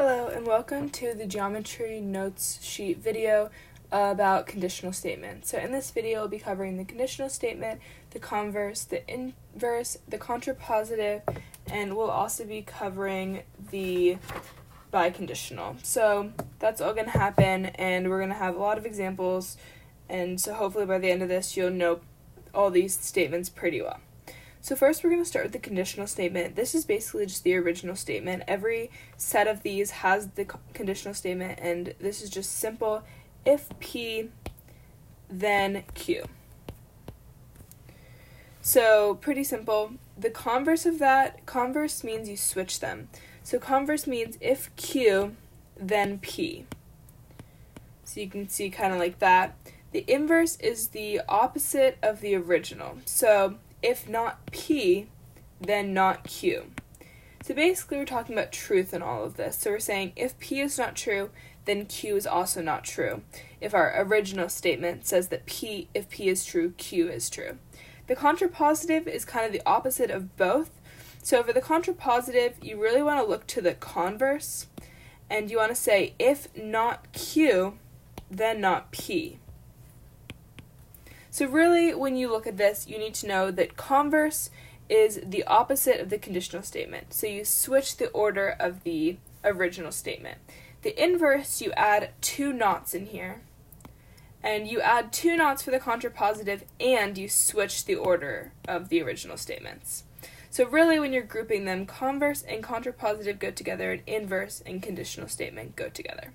Hello and welcome to the geometry notes sheet video about conditional statements. So in this video we'll be covering the conditional statement, the converse, the inverse, the contrapositive, and we'll also be covering the biconditional. So that's all going to happen, and we're going to have a lot of examples, and so hopefully by the end of this you'll know all these statements pretty well. So first we're going to start with the conditional statement. This is basically just the original statement. Every set of these has the conditional statement, and this is just simple. If P, then Q. So pretty simple. The converse of that, converse means you switch them. So converse means if Q, then P. So you can see kind of like that. The inverse is the opposite of the original. So if not P, then not Q. So basically we're talking about truth in all of this. So we're saying if P is not true, then Q is also not true. If our original statement says that if P is true, Q is true. The contrapositive is kind of the opposite of both. So for the contrapositive, you really want to look to the converse, and you want to say if not Q, then not P. So really, when you look at this, you need to know that converse is the opposite of the conditional statement. So you switch the order of the original statement. The inverse, you add two nots in here. And you add two nots for the contrapositive, and you switch the order of the original statements. So really, when you're grouping them, converse and contrapositive go together, and inverse and conditional statement go together.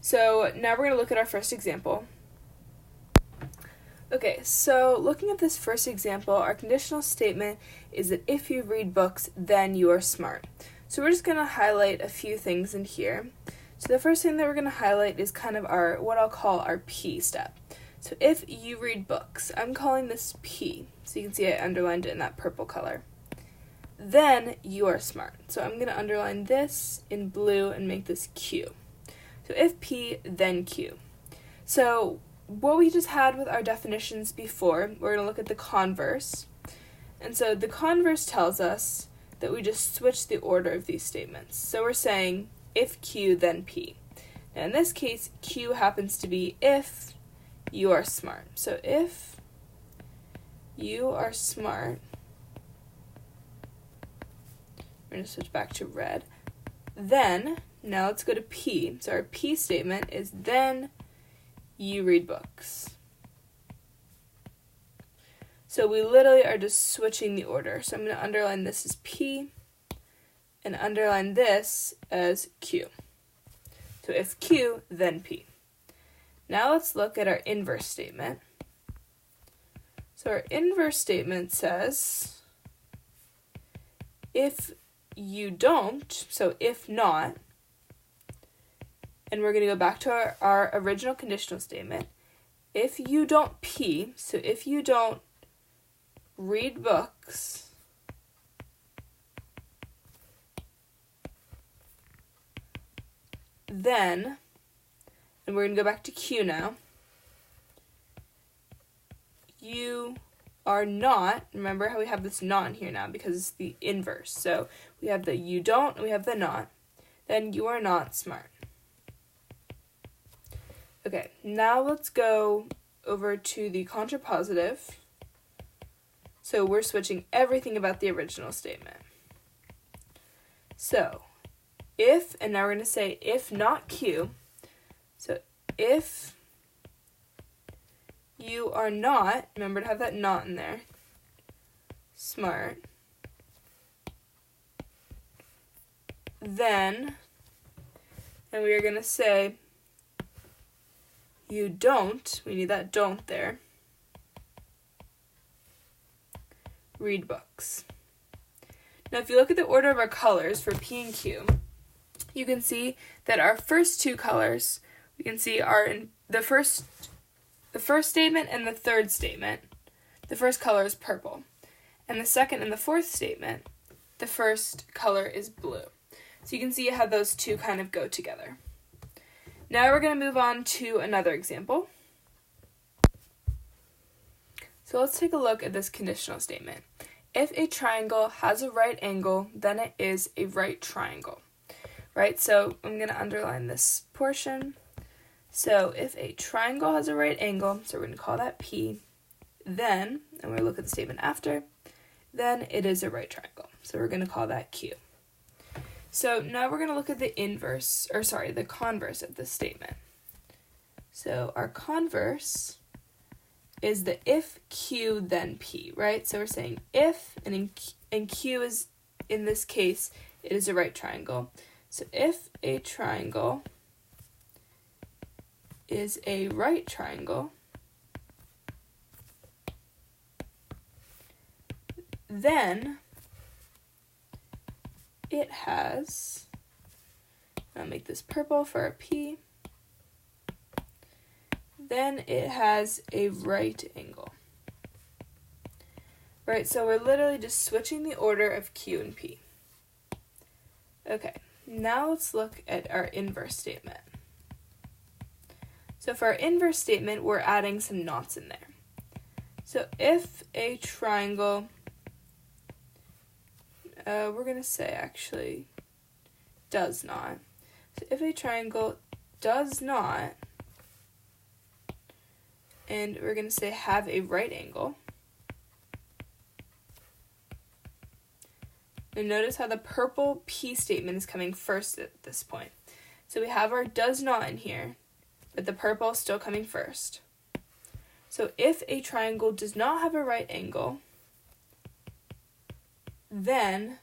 So now we're going to look at our first example. Okay, so looking at this first example, our conditional statement is that if you read books, then you are smart. So we're just going to highlight a few things in here. So the first thing that we're going to highlight is kind of what I'll call our P step. So if you read books, I'm calling this P. So you can see I underlined it in that purple color. Then you are smart. So I'm going to underline this in blue and make this Q. So if P, then Q. So what we just had with our definitions before, we're going to look at the converse. And so the converse tells us that we just switch the order of these statements. So we're saying if Q, then P. Now in this case, Q happens to be if you are smart. So if you are smart, we're going to switch back to red. Then, now let's go to P. So our P statement is then you read books. So we literally are just switching the order. So I'm going to underline this as P and underline this as Q. So if Q, then P. Now let's look at our inverse statement. So our inverse statement says if you don't, so if not, and we're going to go back to our original conditional statement. If you don't P, so if you don't read books, then, and we're going to go back to Q now, you are not, remember how we have this not in here now because it's the inverse. So we have the you don't and we have the not, then you are not smart. Okay, now let's go over to the contrapositive. So we're switching everything about the original statement. So if, and now we're going to say if not Q, so if you are not, remember to have that not in there, smart, then, and we are going to say you don't, we need that don't there, read books. Now if you look at the order of our colors for P and Q, you can see that our first two colors, we can see are in the first statement and the third statement. The first color is purple. And the second and the fourth statement, the first color is blue. So you can see how those two kind of go together. Now we're going to move on to another example. So let's take a look at this conditional statement. If a triangle has a right angle, then it is a right triangle. right? So I'm going to underline this portion. So if a triangle has a right angle, so we're going to call that P, then, and we're going to look at the statement after, then it is a right triangle. So we're going to call that Q. So now we're going to look at the converse of this statement. So our converse is the if Q then P, right? So we're saying if, and Q is, in this case, it is a right triangle. So if a triangle is a right triangle, then it has, I'll make this purple for our P, then it has a right angle. Right, so we're literally just switching the order of Q and P. Okay, now let's look at our inverse statement. So for our inverse statement, we're adding some knots in there. So if a triangle, we're going to say actually does not. So if a triangle does not, and we're going to say have a right angle. And notice how the purple P statement is coming first at this point. So we have our does not in here, but the purple is still coming first. So if a triangle does not have a right angle, then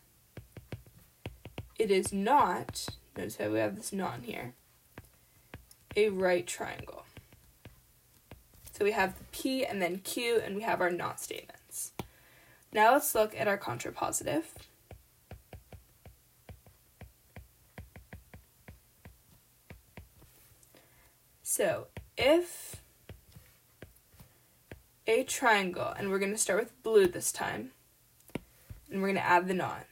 it is not, notice how we have this not in here, a right triangle. So we have the P and then Q, and we have our not statements. Now let's look at our contrapositive. So if a triangle, and we're going to start with blue this time, and we're going to add the not.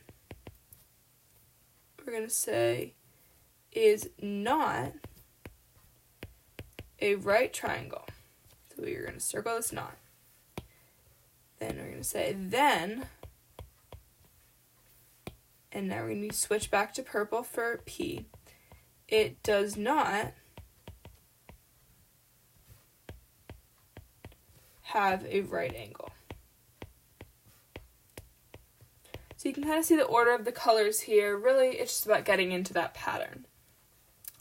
We're going to say is not a right triangle. So we're going to circle this not. Then we're going to say then, and now we're going to switch back to purple for P. It does not have a right angle. So you can kind of see the order of the colors here. Really, it's just about getting into that pattern.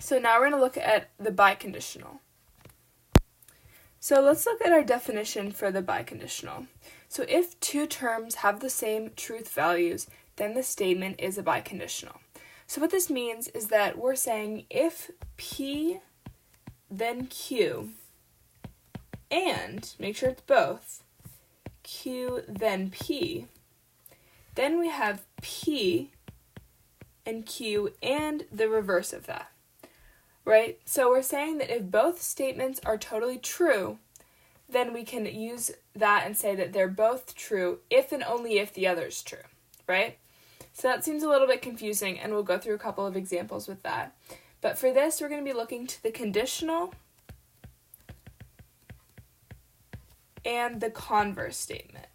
So now we're going to look at the biconditional. So let's look at our definition for the biconditional. So if two terms have the same truth values, then the statement is a biconditional. So what this means is that we're saying if P then Q, and make sure it's both, Q then P, then we have P and Q and the reverse of that, right? So we're saying that if both statements are totally true, then we can use that and say that they're both true if and only if the other is true, right? So that seems a little bit confusing, and we'll go through a couple of examples with that. But for this, we're going to be looking to the conditional and the converse statement.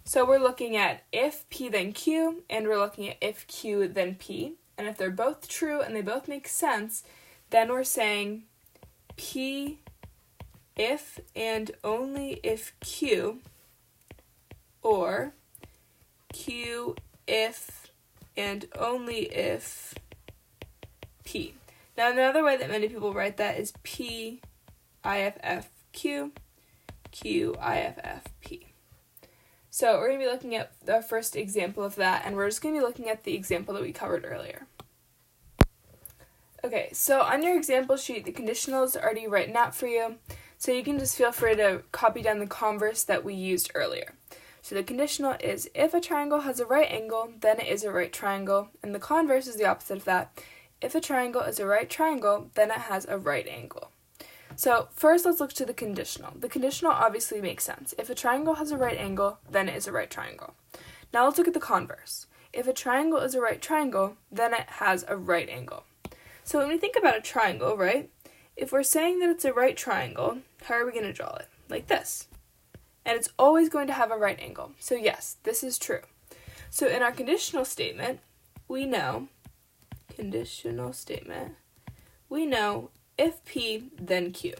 So we're looking at if P then Q, and we're looking at if Q then P. And if they're both true and they both make sense, then we're saying P if and only if Q, or Q if and only if P. Now another way that many people write that is P IFF Q, Q IFF P. So we're going to be looking at the first example of that, and we're just going to be looking at the example that we covered earlier. Okay, so on your example sheet, the conditional is already written out for you, so you can just feel free to copy down the converse that we used earlier. So the conditional is if a triangle has a right angle, then it is a right triangle, and the converse is the opposite of that. If a triangle is a right triangle, then it has a right angle. So first, let's look to the conditional. The conditional obviously makes sense. If a triangle has a right angle, then it is a right triangle. Now let's look at the converse. If a triangle is a right triangle, then it has a right angle. So when we think about a triangle, right, if we're saying that it's a right triangle, how are we going to draw it? Like this. And it's always going to have a right angle. So yes, this is true. So in our conditional statement, we know, conditional statement, we know if P, then Q,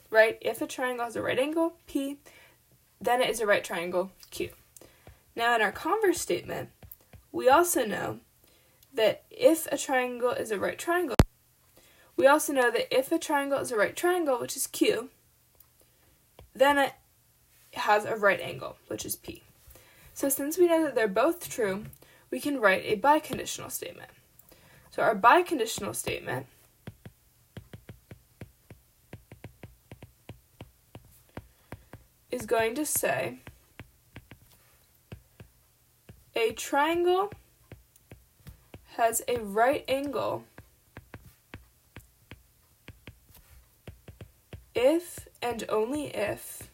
right? If a triangle has a right angle, P, then it is a right triangle, Q. Now in our converse statement, we also know that if a triangle is a right triangle, we also know that if a triangle is a right triangle, which is Q, then it has a right angle, which is P. So since we know that they're both true, we can write a biconditional statement. So our biconditional statement is going to say a triangle has a right angle if and only if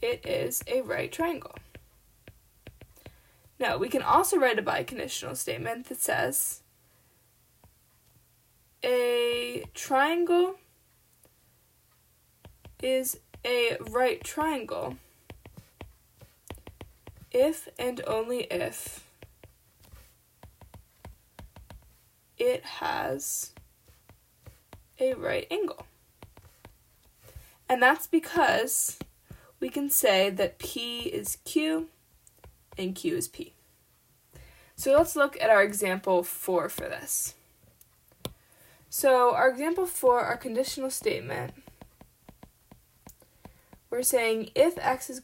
it is a right triangle. Now, we can also write a biconditional statement that says a triangle is a right triangle if and only if it has a right angle. And that's because we can say that P is Q and Q is P. So let's look at our example 4 for this. So our example 4, our conditional statement, we're saying if x is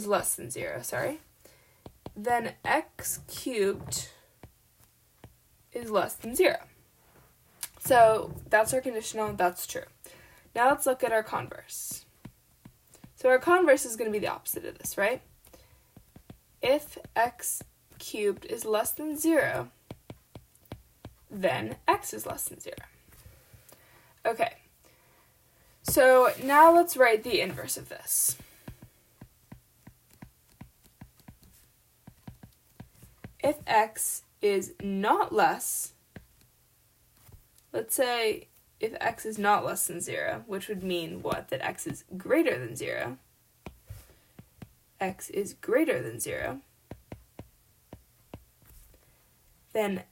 less than 0, then x cubed is less than 0. So that's our conditional, that's true. Now let's look at our converse. So our converse is going to be the opposite of this, right? If x cubed is less than 0, then x is less than 0. Okay, so now let's write the inverse of this. If x is not less, let's say if x is not less than 0, which would mean what? That x is greater than 0. X is greater than 0. Then,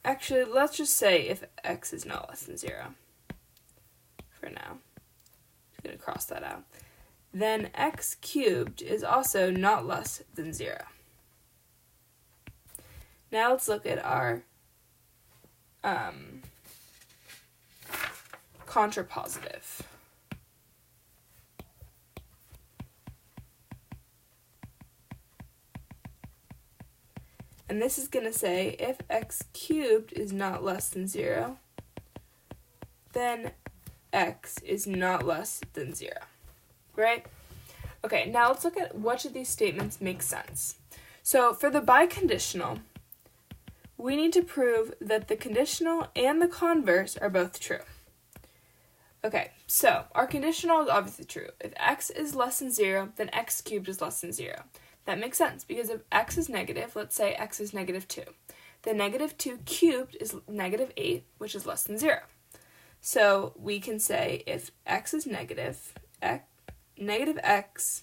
actually, let's just say if x is not less than 0 for now. I'm going to cross that out. Then x cubed is also not less than 0. Now let's look at our contrapositive. And this is going to say if x cubed is not less than 0, then x is not less than 0, right? Okay, now let's look at which of these statements make sense. So for the biconditional, we need to prove that the conditional and the converse are both true. Okay, so our conditional is obviously true. If x is less than 0, then x cubed is less than 0. That makes sense, because if x is negative, let's say x is negative 2, then negative 2 cubed is negative 8, which is less than 0. So we can say if x is negative x,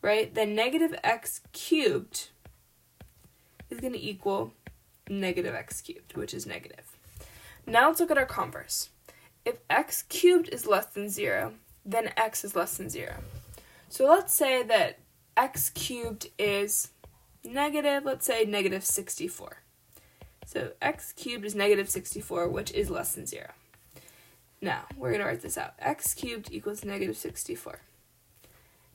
right, then negative x cubed is going to equal negative x cubed, which is negative. Now let's look at our converse. If x cubed is less than 0, then x is less than 0. So let's say that x cubed is negative, let's say negative 64. So x cubed is negative 64, which is less than 0. Now, we're going to write this out. X cubed equals negative 64.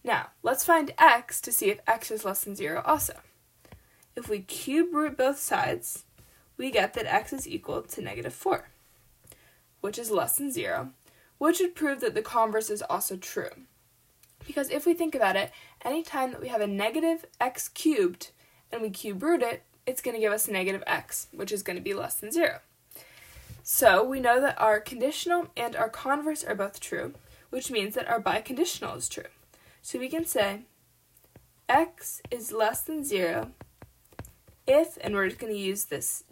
Now, let's find x to see if x is less than 0 also. If we cube root both sides, we get that x is equal to negative 4, which is less than 0, which would prove that the converse is also true. Because if we think about it, anytime that we have a negative x cubed and we cube root it, it's going to give us a negative x, which is going to be less than 0. So we know that our conditional and our converse are both true, which means that our biconditional is true. So we can say x is less than 0 if, and we're just going to use this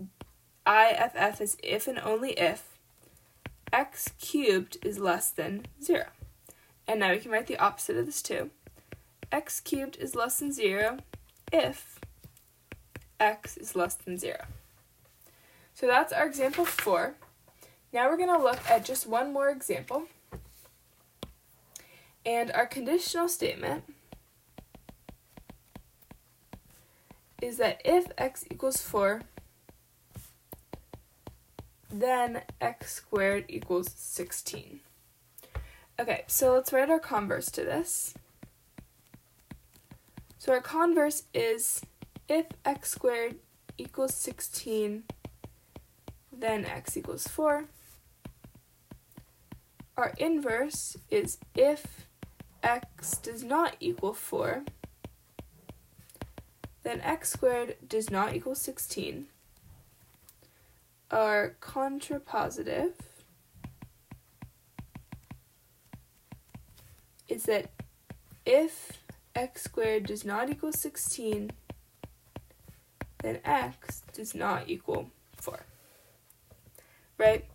IFF as if and only if, x cubed is less than 0. And now we can write the opposite of this too. X cubed is less than 0 if x is less than 0. So that's our example 4. Now we're going to look at just one more example. And our conditional statement is that if x equals 4, then x squared equals 16. Okay, so let's write our converse to this. So our converse is if x squared equals 16, then x equals 4. Our inverse is if x does not equal 4, then x squared does not equal 16. Our contrapositive is that if x squared does not equal 16, then x does not equal 4. Right?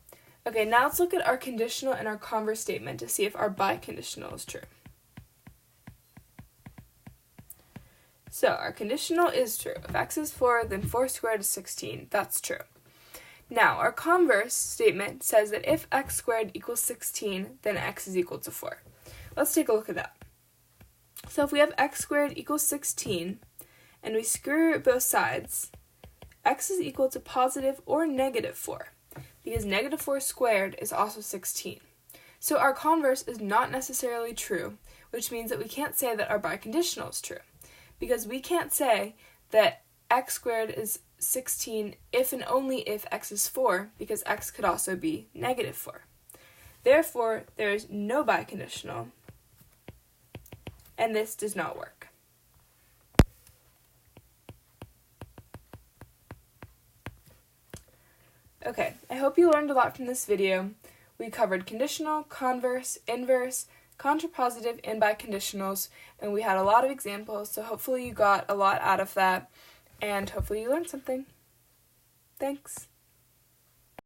Okay, now let's look at our conditional and our converse statement to see if our biconditional is true. So our conditional is true. If x is 4, then 4 squared is 16. That's true. Now, our converse statement says that if x squared equals 16, then x is equal to 4. Let's take a look at that. So if we have x squared equals 16, and we square root both sides, x is equal to positive or negative 4, because negative 4 squared is also 16. So our converse is not necessarily true, which means that we can't say that our biconditional is true, because we can't say that x squared is 16 if and only if x is 4, because x could also be negative 4. Therefore, there is no biconditional, and this does not work. Okay, I hope you learned a lot from this video. We covered conditional, converse, inverse, contrapositive, and biconditionals, and we had a lot of examples, so hopefully you got a lot out of that, and hopefully you learned something. Thanks.